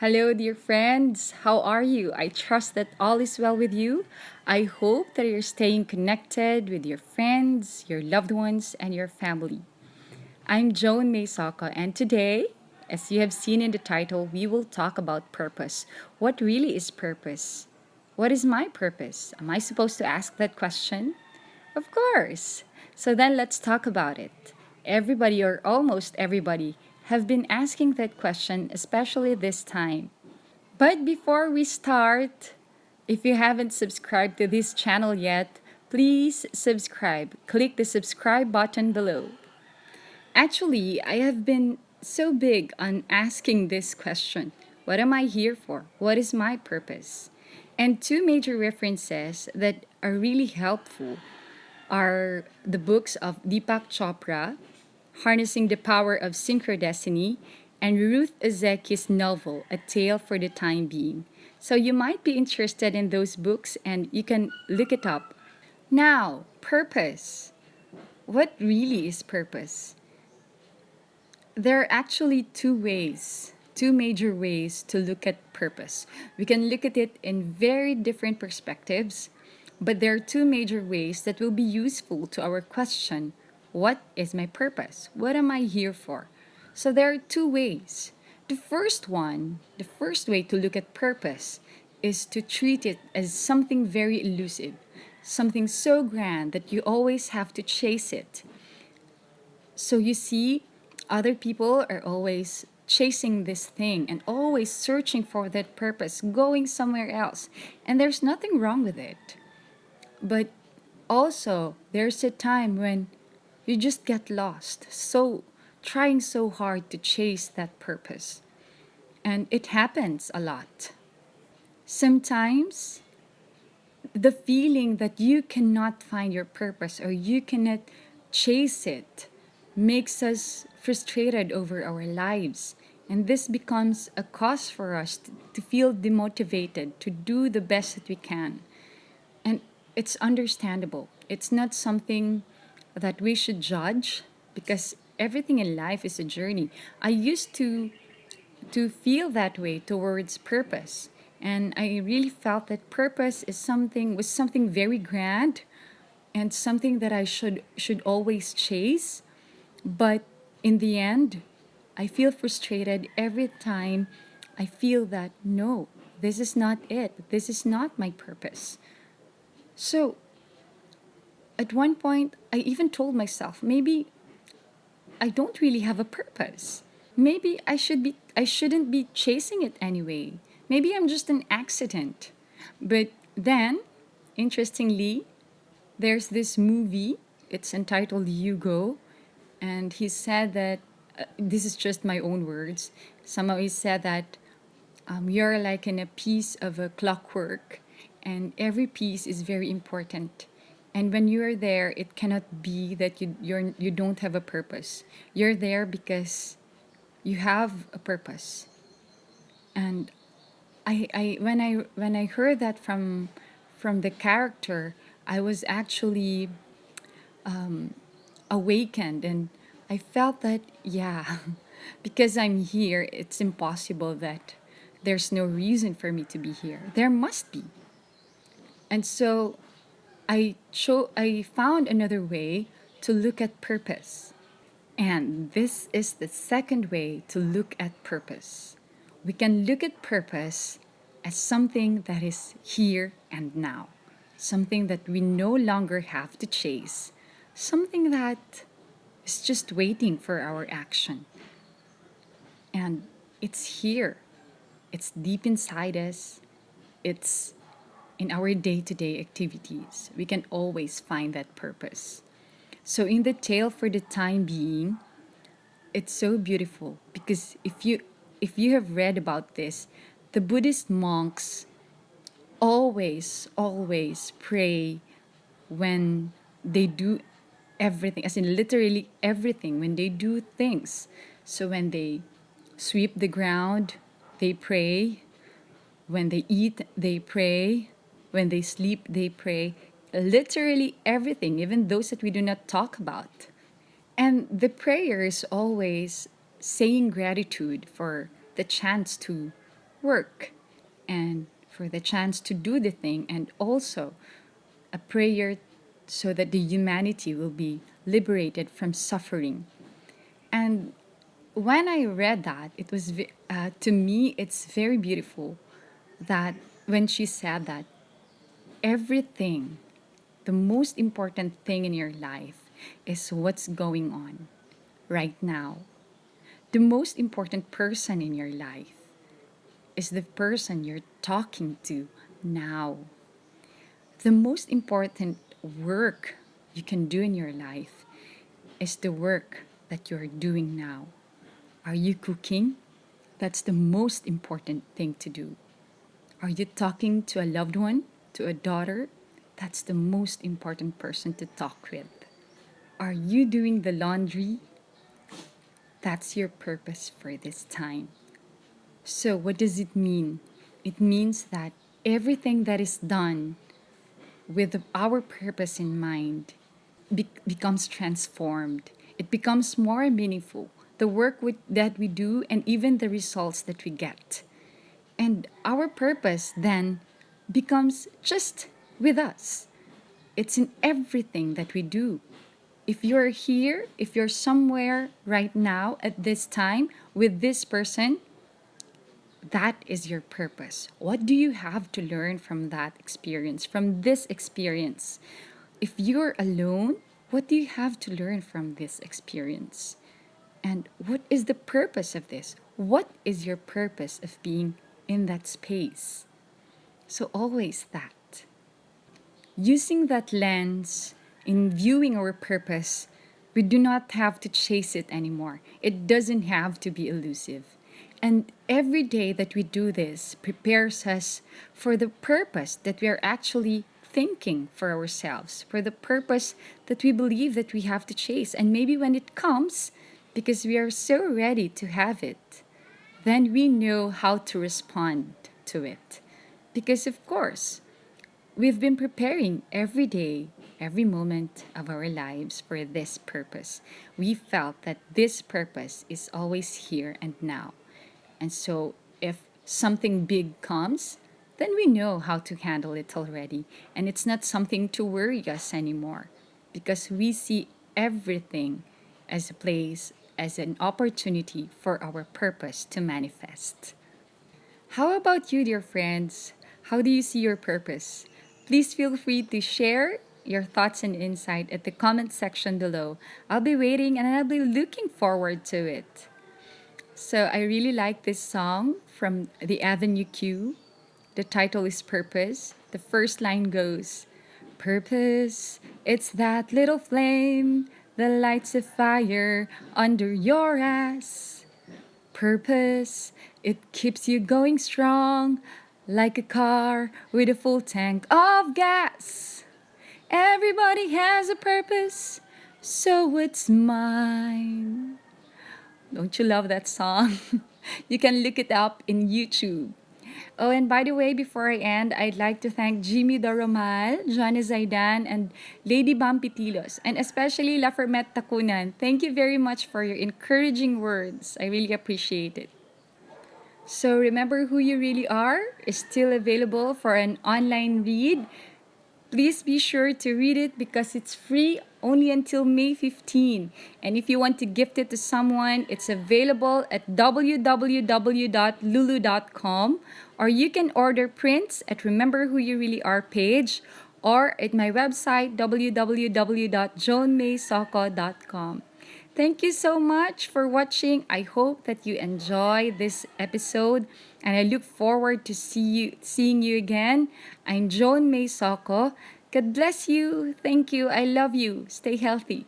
Hello, dear friends. How are you? I trust that all is well with you. I hope that you're staying connected with your friends, your loved ones, and your family. I'm Joan Maysaka, and today, as you have seen in the title, we will talk about purpose. What really is purpose? What is my purpose? Am I supposed to ask that question? Of course. So then let's talk about it. Everybody, or almost everybody, have been asking that question, especially this time. But before we start, if you haven't subscribed to this channel yet, please subscribe. Click the subscribe button below. Actually, I have been so big on asking this question. What am I here for? What is my purpose? And two major references that are really helpful are the books of Deepak Chopra, Harnessing the Power of Synchrodestiny, and Ruth Ezeki's novel, A Tale for the Time Being. So you might be interested in those books and you can look it up. Now, purpose. What really is purpose? There are actually two major ways to look at purpose. We can look at it in very different perspectives, but there are two major ways that will be useful to our question: what is my purpose? What am I here for? So there are two ways. The first way to look at purpose is to treat it as something very elusive, something so grand that you always have to chase it. So you see, other people are always chasing this thing and always searching for that purpose, going somewhere else. And there's nothing wrong with it. But also, there's a time when you just get lost, so trying so hard to chase that purpose. And it happens a lot. Sometimes the feeling that you cannot find your purpose or you cannot chase it makes us frustrated over our lives. And this becomes a cause for us to feel demotivated, to do the best that we can. And it's understandable. It's not something that we should judge because everything in life is a journey. I used to feel that way towards purpose. And I really felt that purpose is something very grand and something that I should always chase. But in the end, I feel frustrated every time I feel that no, this is not it. This is not my purpose. So at one point, I even told myself, maybe I don't really have a purpose. Maybe I shouldn't be chasing it anyway. Maybe I'm just an accident. But then, interestingly, there's this movie. It's entitled Hugo, and he said that this is just my own words. Somehow he said that you're like in a piece of a clockwork, and every piece is very important. And when you're there, it cannot be that you don't have a purpose. You're there because you have a purpose. And when I heard that from the character, I was actually awakened, and I felt that yeah, because I'm here, it's impossible that there's no reason for me to be here. There must be. And so I found another way to look at purpose. And this is the second way to look at purpose. We can look at purpose as something that is here and now, something that we no longer have to chase, something that is just waiting for our action. And it's here, it's deep inside us, it's in our day to day activities. We can always find that purpose. So, in the tale for the time being, it's so beautiful because if you have read about this, the Buddhist monks always pray when they do everything, as in literally everything, when they do things. So when they sweep the ground, they pray. When they eat, they pray. When they sleep, they pray. Literally everything, even those that we do not talk about. And the prayer is always saying gratitude for the chance to work and for the chance to do the thing, and also a prayer so that the humanity will be liberated from suffering. And when I read that, it was to me it's very beautiful that when she said that everything, the most important thing in your life is what's going on right now. The most important person in your life is the person you're talking to now. The most important work you can do in your life is the work that you're doing now. Are you cooking? That's the most important thing to do. Are you talking to a loved one, to a daughter? That's the most important person to talk with. Are you doing the laundry? That's your purpose for this time. So, what does it mean? It means that everything that is done with our purpose in mind becomes transformed. It becomes more meaningful. The work that we do and even the results that we get. And our purpose then becomes just with us. It's in everything that we do. If you're here, if you're somewhere right now at this time with this person, that is your purpose. What do you have to learn from that experience, from this experience? If you're alone, what do you have to learn from this experience? And what is the purpose of this? What is your purpose of being in that space? So, always that. Using that lens in viewing our purpose, we do not have to chase it anymore. It doesn't have to be elusive. And every day that we do this prepares us for the purpose that we are actually thinking for ourselves, for the purpose that we believe that we have to chase. And maybe when it comes, because we are so ready to have it, then we know how to respond to it. Because, of course, we've been preparing every day, every moment of our lives for this purpose. We felt that this purpose is always here and now. And so, if something big comes, then we know how to handle it already. And it's not something to worry us anymore because we see everything as a place, as an opportunity for our purpose to manifest. How about you, dear friends? How do you see your purpose? Please feel free to share your thoughts and insight at the comment section below. I'll be waiting and I'll be looking forward to it. So I really like this song from the Avenue Q. The title is Purpose. The first line goes, Purpose, it's that little flame that lights a fire under your ass. Purpose, it keeps you going strong like a car with a full tank of gas. Everybody has a purpose, so it's mine. Don't you love that song? You can look it up in YouTube. Oh, and by the way, before I end, I'd like to thank Jimmy Doromal, Joanna Zaidan, and Lady Bampitilos, and especially La Fermet Takunan. Thank you very much for your encouraging words. I really appreciate it. So remember who you really are is still available for an online read. Please be sure to read it because it's free only until May 15. And if you want to gift it to someone, it's available at www.lulu.com, or you can order prints at Remember Who You Really Are page or at my website www.joanmaysoko.com. Thank you so much for watching. I hope that you enjoy this episode and I look forward to seeing you again. I'm Joan May Soko. God bless you. Thank you. I love you. Stay healthy.